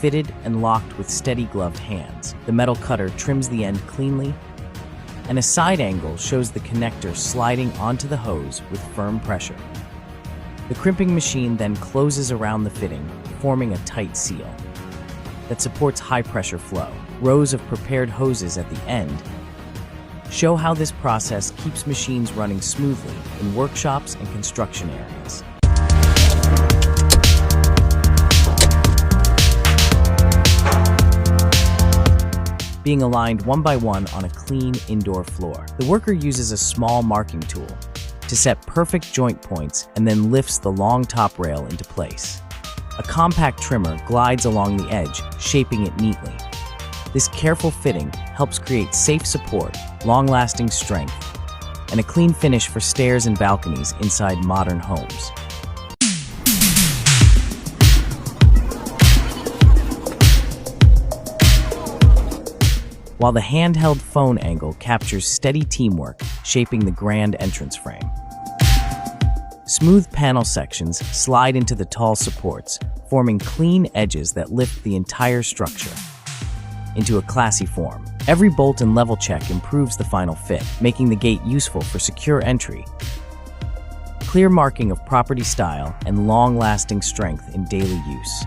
fitted and locked with steady gloved hands. The metal cutter trims the end cleanly, and a side angle shows the connector sliding onto the hose with firm pressure. The crimping machine then closes around the fitting, forming a tight seal that supports high-pressure flow. Rows of prepared hoses at the end show how this process keeps machines running smoothly in workshops and construction areas. Being aligned one by one on a clean indoor floor. The worker uses a small marking tool to set perfect joint points and then lifts the long top rail into place. A compact trimmer glides along the edge, shaping it neatly. This careful fitting helps create safe support, long-lasting strength, and a clean finish for stairs and balconies inside modern homes. While the handheld phone angle captures steady teamwork, shaping the grand entrance frame. Smooth panel sections slide into the tall supports, forming clean edges that lift the entire structure into a classy form. Every bolt and level check improves the final fit, making the gate useful for secure entry. Clear marking of property style and long-lasting strength in daily use.